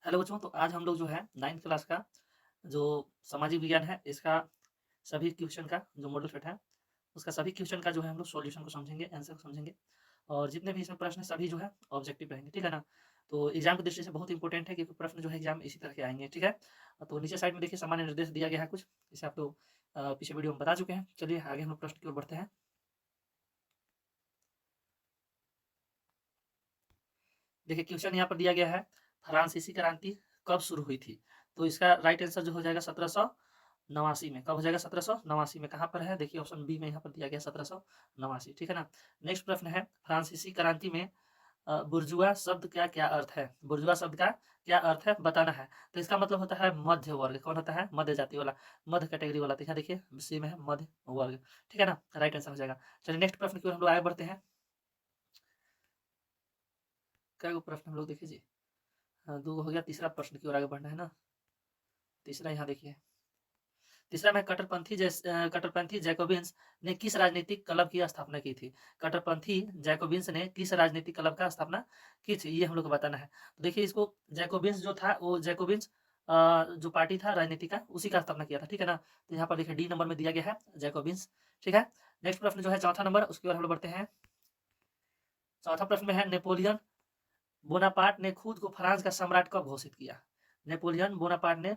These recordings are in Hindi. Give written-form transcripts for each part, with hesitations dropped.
हेलो बच्चों, तो आज हम लोग जो है 9th क्लास का जो सामाजिक विज्ञान है इसका सभी क्वेश्चन का जो मॉडल सेट है उसका सभी क्वेश्चन का जो है हम लोग सॉल्यूशन को समझेंगे, आंसर को समझेंगे और जितने भी इसमें प्रश्न हैं सभी जो है ऑब्जेक्टिव रहेंगे, ठीक है ना? तो एग्जाम की दृष्टि से बहुत इंपॉर्टेंट है क्योंकि प्रश्न जो है एग्जाम इसी तरह के आएंगे, ठीक है? तो नीचे साइड में देखिए सामान्य निर्देश दिया गया है कुछ, जिसे आप लोग पीछे वीडियो में बता चुके हैं। चलिए आगे हम लोग प्रश्न की ओर बढ़ते हैं। देखिए क्वेश्चन यहाँ पर दिया गया है, फ्रांसीसी क्रांति कब शुरू हुई थी? तो इसका राइट आंसर जो हो जाएगा 1789 में। कब हो जाएगा? 1789 में। कहाँ पर है? देखिए ऑप्शन बी में यहाँ पर दिया गया 1789, ठीक है ना? नेक्स्ट प्रश्न है, फ्रांसीसी क्रांति में बुर्जुआ शब्द का क्या अर्थ है? बुर्जुआ शब्द का क्या अर्थ है बताना है। तो इसका मतलब होता है मध्य वर्ग। कौन होता है? मध्य जाति वाला, मध्य कैटेगरी वाला। तो यहाँ देखिए सी में है मध्य वर्ग, ठीक है ना? राइट आंसर हो जाएगा। चलिए नेक्स्ट प्रश्न की ओर हम लोग आगे बढ़ते हैं। क्या प्रश्न हम लोग देखिए जी, दो हो गया, तीसरा प्रश्न की ओर आगे बढ़ना है ना। तीसरा यहाँ देखिए, तीसरा में कट्टरपंथी जैकोबिन्स ने किस राजनीतिक क्लब की स्थापना की थी? कट्टरपंथी जैकोबिन्स ने किस राजनीतिक क्लब का स्थापना की थी, ये हम लोग को बताना है। तो देखिए इसको जैकोबिन्स जो था वो जैकोबिन्स जो पार्टी था राजनीति का उसी का स्थापना किया था, ठीक है ना? तो यहाँ पर देखिए डी नंबर में दिया गया है जैकोबिन्स, ठीक है। नेक्स्ट प्रश्न जो है चौथा नंबर, उसकी ओर हम लोग बढ़ते हैं। चौथा प्रश्न में है, नेपोलियन बोनापार्ट ने खुद को फ्रांस का सम्राट कब घोषित किया? नेपोलियन बोनापार्ट ने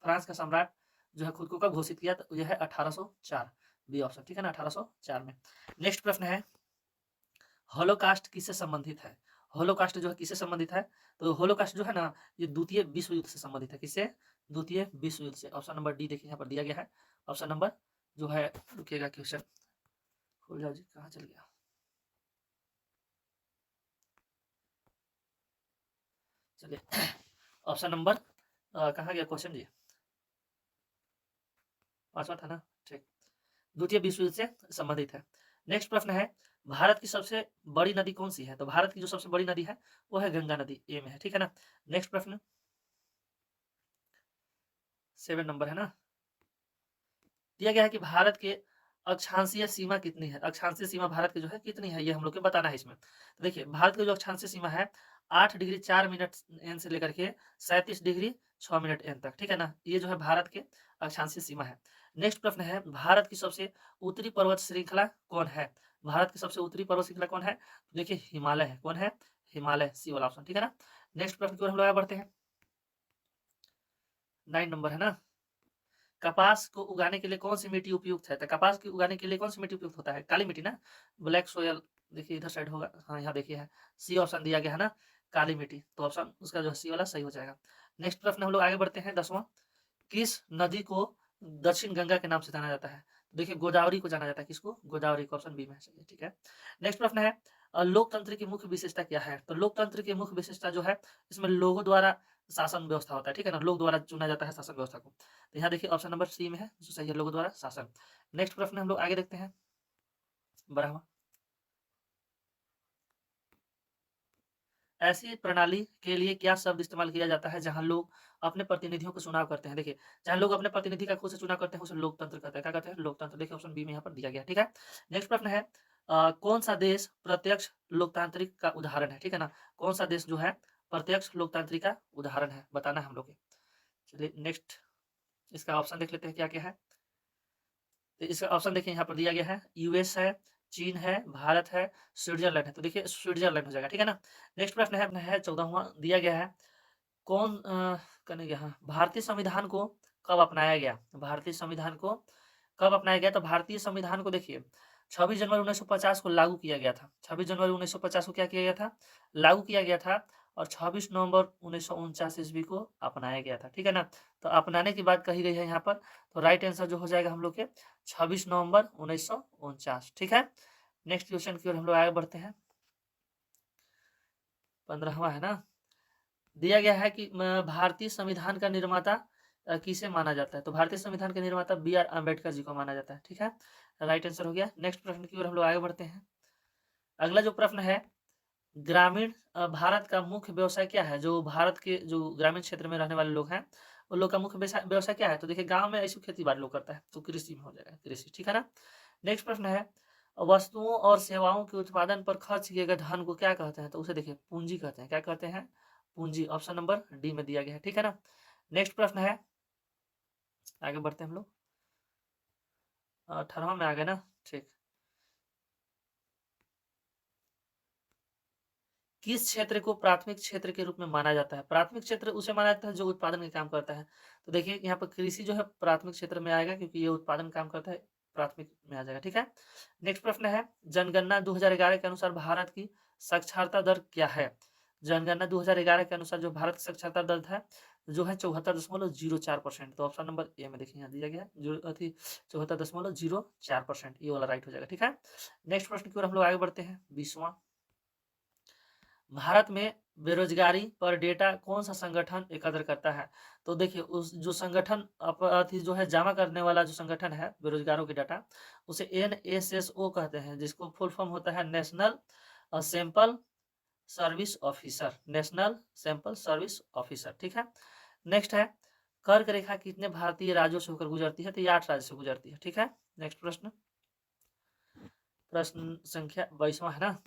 फ्रांस का सम्राट जो है खुद को कब घोषित किया? तो यह है 1804, बी ऑप्शन, ठीक है ना? 1804 में। नेक्स्ट प्रश्न है, होलोकास्ट किससे संबंधित है? होलोकास्ट जो है किससे संबंधित है? तो होलोकास्ट जो है ना ये द्वितीय विश्व युद्ध से संबंधित है। किससे? द्वितीय विश्व युद्ध से। ऑप्शन नंबर डी देखिए यहाँ पर दिया गया है। ऑप्शन नंबर जो है, रुकिएगा क्वेश्चन खोल जाओ जी, कहाँ चल गया? चलिए ऑप्शन नंबर कहाँ गया क्वेश्चन जी? पांचवा था ना, ठीक। द्वितीय विश्व युद्ध से संबंधित है। नेक्स्ट प्रश्न है, भारत की सबसे बड़ी नदी कौन सी है? तो भारत की जो सबसे बड़ी नदी है वो है गंगा नदी, ए में है, ठीक है ना? नेक्स्ट प्रश्न 7 नंबर है ना, दिया गया है कि भारत के अक्षांशीय सीमा कितनी है? अक्षांशीय सीमा भारत की जो है कितनी है, ये हम लोग को बताना है इसमें। तो देखिए भारत की जो अक्षांशीय सीमा है 8 डिग्री 4 मिनट एन से लेकर के 37 डिग्री 6 मिनट एन तक, ठीक है ना? ये जो है भारत के अक्षांशीय सीमा है। नेक्स्ट प्रश्न है, भारत की सबसे उत्तरी पर्वत श्रृंखला कौन है? भारत की सबसे उत्तरी पर्वत श्रृंखला कौन है? तो देखिए हिमालय है। कौन है? हिमालय, सी वाला ऑप्शन, ठीक है ना? नेक्स्ट प्रश्न की ओर हम लोग आगे बढ़ते हैं। 9 नंबर है ना, कपास को उगाने के लिए कौन सी मिट्टी उपयुक्त है? तो कपास को उगाने के लिए कौन सी मिट्टी उपयुक्त होता है? काली मिट्टी ना, ब्लैक सोयल। देखिए इधर साइड होगा, हाँ यहाँ देखिए है, सी ऑप्शन दिया गया है ना, काली मिट्टी। तो ऑप्शन उसका जो है सी वाला सही हो जाएगा। नेक्स्ट प्रश्न हम लोग आगे बढ़ते हैं, 10वां, किस नदी को दक्षिण गंगा के नाम से जाना जाता है? तो देखिए गोदावरी को जाना जाता है। किसको? गोदावरी को, ऑप्शन बी में सही है, ठीक है। नेक्स्ट प्रश्न है, लोकतंत्र की मुख्य विशेषता क्या है? तो लोकतंत्र की मुख्य विशेषता जो है इसमें लोगों द्वारा शासन व्यवस्था होता है, ठीक है ना? लोग द्वारा चुना जाता है शासन व्यवस्था को। तो यहाँ देखिए ऑप्शन नंबर सी में है जो सही है, लोगों द्वारा शासन। नेक्स्ट प्रश्न हम लोग आगे देखते हैं, 12वां, ऐसी प्रणाली के लिए क्या शब्द इस्तेमाल किया जाता है जहाँ लोग अपने प्रतिनिधियों को चुनाव करते हैं? देखिए जहाँ लोग अपने प्रतिनिधि का खुद से चुनाव करते हैं उसे लोकतंत्र कहते हैं। क्या कहते हैं? लोकतंत्र। देखिए ऑप्शन बी में यहाँ पर दिया गया है, ठीक है। नेक्स्ट प्रश्न है, कौन सा देश प्रत्यक्ष लोकतांत्रिक का उदाहरण है? ठीक है ना, कौन सा देश जो है प्रत्यक्ष लोकतांत्रिक का उदाहरण है, बताना है हम लोग को। चलिए नेक्स्ट इसका ऑप्शन देख लेते हैं क्या क्या है। तो इसका ऑप्शन देखिए यहाँ पर दिया गया है, यूएस है, चीन है, भारत है, स्विट्जरलैंड है। तो देखिए स्विट्जरलैंड हो जाएगा, ठीक है ना? नेक्स्ट प्रश्न है 14वां, दिया गया है, कौन करने गया, हाँ, भारतीय संविधान को कब अपनाया गया? भारतीय संविधान को कब अपनाया गया? तो भारतीय संविधान को देखिए 26 जनवरी 1950 को लागू किया गया था। 26 जनवरी 1950 को क्या किया गया था? लागू किया गया था। और 26 नवंबर 1949 ईस्वी को अपनाया गया था, ठीक है ना? तो अपनाने की बात कही गई है यहाँ पर, तो राइट आंसर जो हो जाएगा हम लोग के 26 नवंबर 1949, ठीक है। नेक्स्ट क्वेश्चन की ओर हम लोग आगे बढ़ते हैं, 15वां है ना, दिया गया है कि भारतीय संविधान का निर्माता किसे माना जाता है? तो भारतीय संविधान के निर्माता बी आर अम्बेडकर जी को माना जाता है, ठीक है। राइट आंसर हो गया। नेक्स्ट प्रश्न की ओर हम लोग आगे बढ़ते हैं। अगला जो प्रश्न है, ग्रामीण भारत का मुख्य व्यवसाय क्या है? जो भारत के जो ग्रामीण क्षेत्र में रहने वाले लोग हैं उन लोग का मुख्य व्यवसाय क्या है? तो देखिए गांव में ऐसी खेती बाड़ी लोग करता है, तो कृषि में हो जाएगा, कृषि, ठीक है ना। नेक्स्ट प्रश्न है, वस्तुओं और सेवाओं के उत्पादन पर खर्च किए गए धन को क्या कहते हैं? तो उसे देखिए पूंजी कहते हैं। क्या कहते हैं? पूंजी, ऑप्शन नंबर डी में दिया गया है, ठीक है ना। नेक्स्ट प्रश्न है, आगे बढ़ते हैं हम लोग, 18वां में आ गए ना, ठीक। किस क्षेत्र को प्राथमिक क्षेत्र के रूप में माना जाता है? प्राथमिक क्षेत्र उसे माना जाता है जो उत्पादन का काम करता है। तो देखिए यहाँ पर कृषि जो है प्राथमिक क्षेत्र में आएगा, क्योंकि ये उत्पादन काम करता है, प्राथमिक में आ जाएगा, ठीक है। नेक्स्ट प्रश्न है, जनगणना 2011 के अनुसार भारत की साक्षरता दर क्या है? जनगणना 2011 के अनुसार जो भारत की साक्षरता दर है जो है 74.04%। तो ऑप्शन नंबर ए में देखिए यहाँ दिया गया है, जो 74.04%, ये वाला राइट हो जाएगा, ठीक है। नेक्स्ट प्रश्न की ओर हम लोग आगे बढ़ते हैं, 20वां। भारत में बेरोजगारी पर डेटा कौन सा संगठन एकत्र करता है? तो देखिए उस जो संगठन जो है जमा करने वाला जो संगठन है बेरोजगारों के डाटा, उसे NSSO कहते हैं, जिसको फुल फॉर्म होता है national sample service officer, national sample service officer, ठीक है। नेक्स्ट है, कर्क रेखा कितने भारतीय राज्यों से होकर गुजरती है? तो ये 8 राज्य से गुजरती है, ठीक है। नेक्स्ट प्रश्न, प्रश्न संख्या 22वां है ना।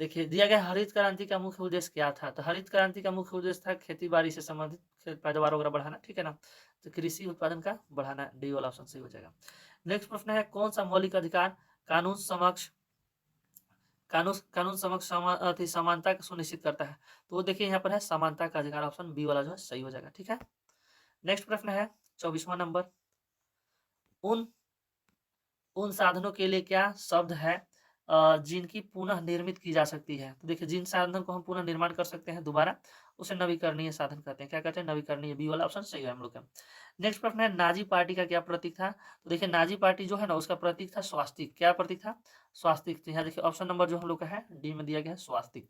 देखिए दिया गया हरित क्रांति का मुख्य उद्देश्य क्या था? तो हरित क्रांति का मुख्य उद्देश्य था खेती बाड़ी से संबंधित पैदावार वगैरह बढ़ाना, ठीक है ना। तो कृषि उत्पादन का बढ़ाना, डी वाला ऑप्शन सही हो जाएगा। नेक्स्ट प्रश्न है, कौन सा मौलिक अधिकार कानून समक्ष समानता को सुनिश्चित करता है? तो वो देखिए यहाँ पर है समानता का अधिकार, ऑप्शन बी वाला जो है सही हो जाएगा, ठीक है। नेक्स्ट प्रश्न है 24वां नंबर, उन उन साधनों के लिए क्या शब्द है जिनकी पुनः निर्मित की जा सकती है? तो देखिए जिन साधनों को हम पुनः निर्माण कर सकते हैं दोबारा, उसे नवीकरणीय साधन कहते हैं। क्या कहते हैं? नवीकरणीय, बी वाला ऑप्शन सही है हम लोग का। नेक्स्ट प्रश्न है, नाजी पार्टी का क्या प्रतीक था? तो देखिए नाजी पार्टी जो है ना उसका प्रतीक था स्वास्तिक। क्या प्रतीक था? स्वास्तिक। तो यहाँ देखिए ऑप्शन नंबर जो हम लोग का है डी में दिया गया है स्वास्तिक।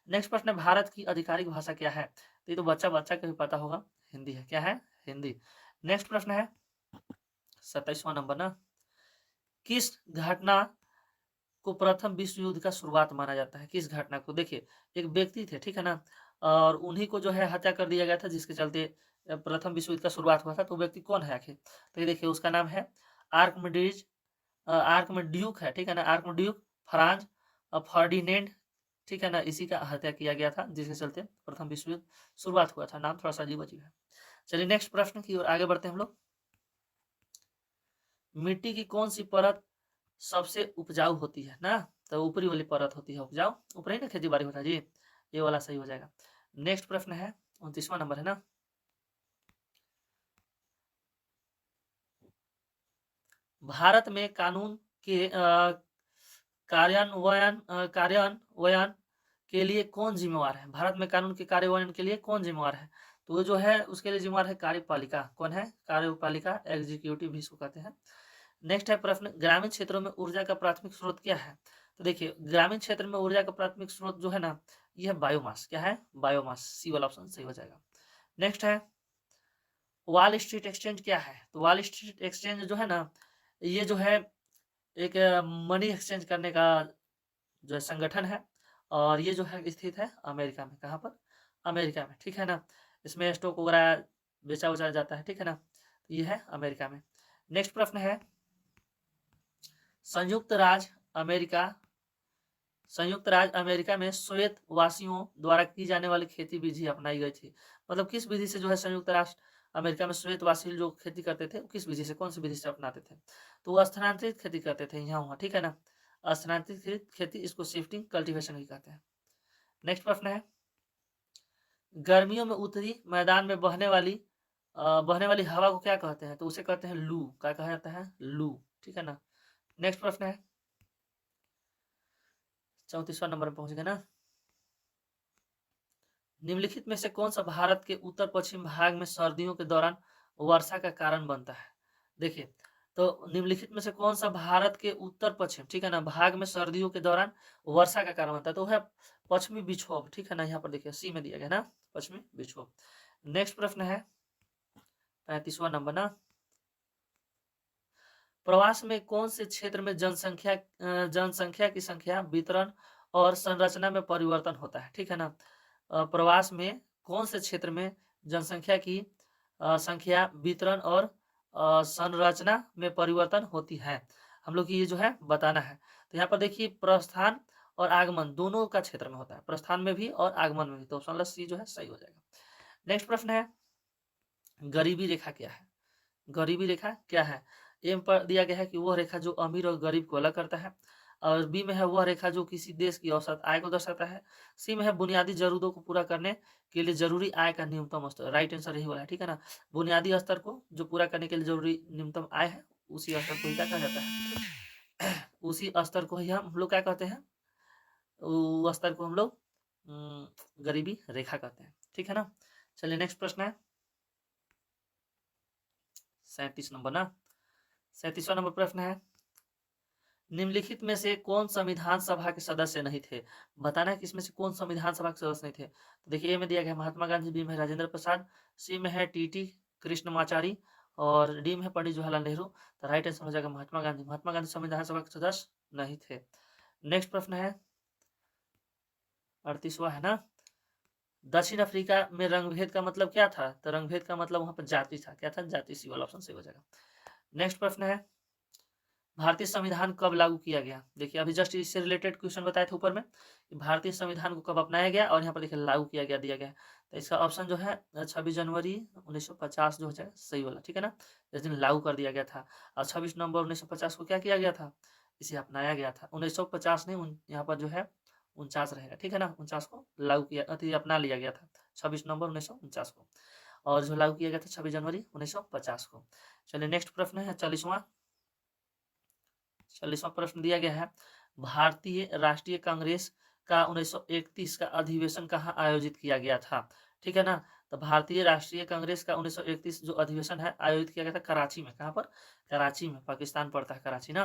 नेक्स्ट प्रश्न है, भारत की आधिकारिक भाषा क्या है? तो ये तो बच्चा बच्चा को भी पता होगा, हिंदी है। क्या है? हिंदी। नेक्स्ट प्रश्न है 27वां नंबर ना, किस घटना को प्रथम विश्व युद्ध का शुरुआत माना जाता है? किस घटना को? देखिए एक व्यक्ति थे, ठीक है ना, और उन्हीं को जो है हत्या कर दिया गया था, जिसके चलते प्रथम विश्व युद्ध का शुरुआत हुआ था। तो व्यक्ति कौन है आखिर? तो ये देखिए उसका नाम है आर्कमिडीज आर्कमिड्यूक है, ठीक है ना, आर्कमिड्यूक फ्रांज फर्डिनेंड, ठीक है ना, इसी का हत्या किया गया था, जिसके चलते प्रथम विश्व युद्ध शुरुआत हुआ था। नाम थोड़ा सा अजीब अजीब है। चलिए नेक्स्ट प्रश्न की ओर आगे बढ़ते हैं हम लोग। मिट्टी की कौन सी परत सबसे उपजाऊ होती है ना? तो ऊपरी वाली परत होती है उपजाऊ, ऊपर ही ना खेती बाड़ी होता है जी, ये वाला सही हो जाएगा। नेक्स्ट प्रश्न है 29वां नंबर है ना, भारत में कानून के कार्यान्वयन के लिए कौन जिम्मेवार है? भारत में कानून के कार्यान्वयन के लिए कौन जिम्मेवार है? तो वो जो है उसके लिए जिम्मेवार है कार्यपालिका। कौन है? कार्यपालिका, एग्जीक्यूटिव भी इसको कहते हैं। नेक्स्ट है प्रश्न, ग्रामीण क्षेत्रों में ऊर्जा का प्राथमिक स्रोत क्या है? तो देखिए ग्रामीण क्षेत्र में ऊर्जा का प्राथमिक स्रोत जो है ना, यह है बायोमास। क्या है? बायोमास, सी वाला ऑप्शन सही हो जाएगा। नेक्स्ट है वॉल स्ट्रीट एक्सचेंज क्या है? तो वॉल स्ट्रीट एक्सचेंज जो है ना, ये जो है एक मनी एक्सचेंज करने का जो है संगठन है, और ये जो है स्थित है अमेरिका में। कहाँ पर? अमेरिका में, ठीक है ना। इसमें स्टॉक वगैरह बेचा उचा जाता है, ठीक है ना। तो ये है अमेरिका में। नेक्स्ट प्रश्न है, संयुक्त राज्य अमेरिका संयुक्त राज्य अमेरिका में श्वेत वासियों द्वारा की जाने वाली खेती विधि अपनाई गई थी। मतलब किस विधि से जो है संयुक्त राष्ट्र अमेरिका में श्वेत वासी जो खेती करते थे, किस विधि से, कौन सी विधि से अपनाते थे? तो वो स्थानांतरित खेती करते थे, यहाँ वहाँ, ठीक है ना। स्थानांतरित खेती, इसको शिफ्टिंग कल्टीवेशन भी कहते हैं। नेक्स्ट प्रश्न है, गर्मियों में उत्तरी मैदान में बहने वाली हवा को क्या कहते हैं? तो उसे कहते हैं लू। क्या कहा जाता है? लू, ठीक है ना। नेक्स्ट प्रश्न है 34वां नंबर में पहुंच गए ना, निम्नलिखित में से कौन सा भारत के उत्तर पश्चिम भाग में सर्दियों के दौरान वर्षा का कारण बनता है? देखिए तो निम्नलिखित में से कौन सा भारत के उत्तर पश्चिम, ठीक है ना, भाग में सर्दियों के दौरान वर्षा का कारण बनता है? तो है पश्चिमी विक्षोभ, ठीक है ना। यहाँ पर देखिए सी में दिया गया ना, पश्चिमी विक्षोभ। नेक्स्ट प्रश्न है 35वां नंबर ना, प्रवास में कौन से क्षेत्र में जनसंख्या की संख्या, वितरण और संरचना में परिवर्तन होता है? ठीक है ना। प्रवास में कौन से क्षेत्र में जनसंख्या की संख्या, वितरण और संरचना में परिवर्तन होती है? हम लोग की ये जो है बताना है। तो यहाँ पर देखिए प्रस्थान और आगमन दोनों का क्षेत्र में होता है, प्रस्थान में भी और आगमन में भी। तो ऑप्शन सी जो है सही हो जाएगा। नेक्स्ट प्रश्न है, गरीबी रेखा क्या है? गरीबी रेखा क्या है? ए में पर दिया गया है कि वह रेखा जो अमीर और गरीब को अलग करता है, और बी में है वह रेखा जो किसी देश की औसत आय को दर्शाता है, सी में है बुनियादी जरूरतों को पूरा करने के लिए जरूरी आय का न्यूनतम स्तर। राइट आंसर यही वाला है, ठीक है ना। बुनियादी स्तर को जो पूरा करने के लिए जरूरी न्यूनतम आय है, उसी स्तर को ही क्या कहा जाता है उसी स्तर को ही हम लोग क्या कहते हैं, उस स्तर को हम लोग गरीबी रेखा कहते हैं, ठीक है ना। चलिए नेक्स्ट प्रश्न है 37 नंबर ना। 37वां नंबर प्रश्न है, निम्नलिखित में से कौन संविधान सभा के सदस्य नहीं थे? बताना है कि इसमें से कौन संविधान सभा के सदस्य नहीं थे। तो देखिए ए में दिया गया महात्मा गांधी, बी में राजेंद्र प्रसाद, सी में है टीटी कृष्णमाचारी और डी में है पंडित जवाहरलाल नेहरू। तो राइट आंसर हो जाएगा महात्मा गांधी। महात्मा गांधी संविधान सभा के सदस्य नहीं थे। नेक्स्ट प्रश्न है 38वां है ना। दक्षिण अफ्रीका में रंगभेद का मतलब क्या था? तो रंगभेद का मतलब वहां पर जाति था। क्या था? जाति। सी वाला ऑप्शन सही हो जाएगा। नेक्स्ट प्रश्न है, भारतीय संविधान कब लागू किया गया? देखिए अभी जस्ट इससे रिलेटेड क्वेश्चन बताए थे ऊपर में कि भारतीय संविधान को कब अपनाया गया, और यहाँ पर देखिए लागू किया गया दिया गया है। तो इसका ऑप्शन जो है 26 जनवरी 1950 जो हो जाए सही वाला, ठीक है ना। इस दिन लागू कर दिया गया था। और 26 नवंबर 1950 को क्या किया गया था? इसे अपनाया गया था। 1950 नहीं, यहाँ पर जो है 49 रहेगा, ठीक है ना। 49 को लागू किया अपना लिया गया था 26 नवंबर 1949 को, और जो लागू किया गया था 26 जनवरी 1950 को। चलिए नेक्स्ट प्रश्न है 40वां प्रश्न दिया गया है, भारतीय राष्ट्रीय कांग्रेस का 1931 का अधिवेशन कहाँ आयोजित किया गया था? ठीक है ना। तो भारतीय राष्ट्रीय कांग्रेस का 1931 जो अधिवेशन है आयोजित किया गया था कराची में। कहाँ पर? कराची में। पाकिस्तान पड़ता है कराची ना।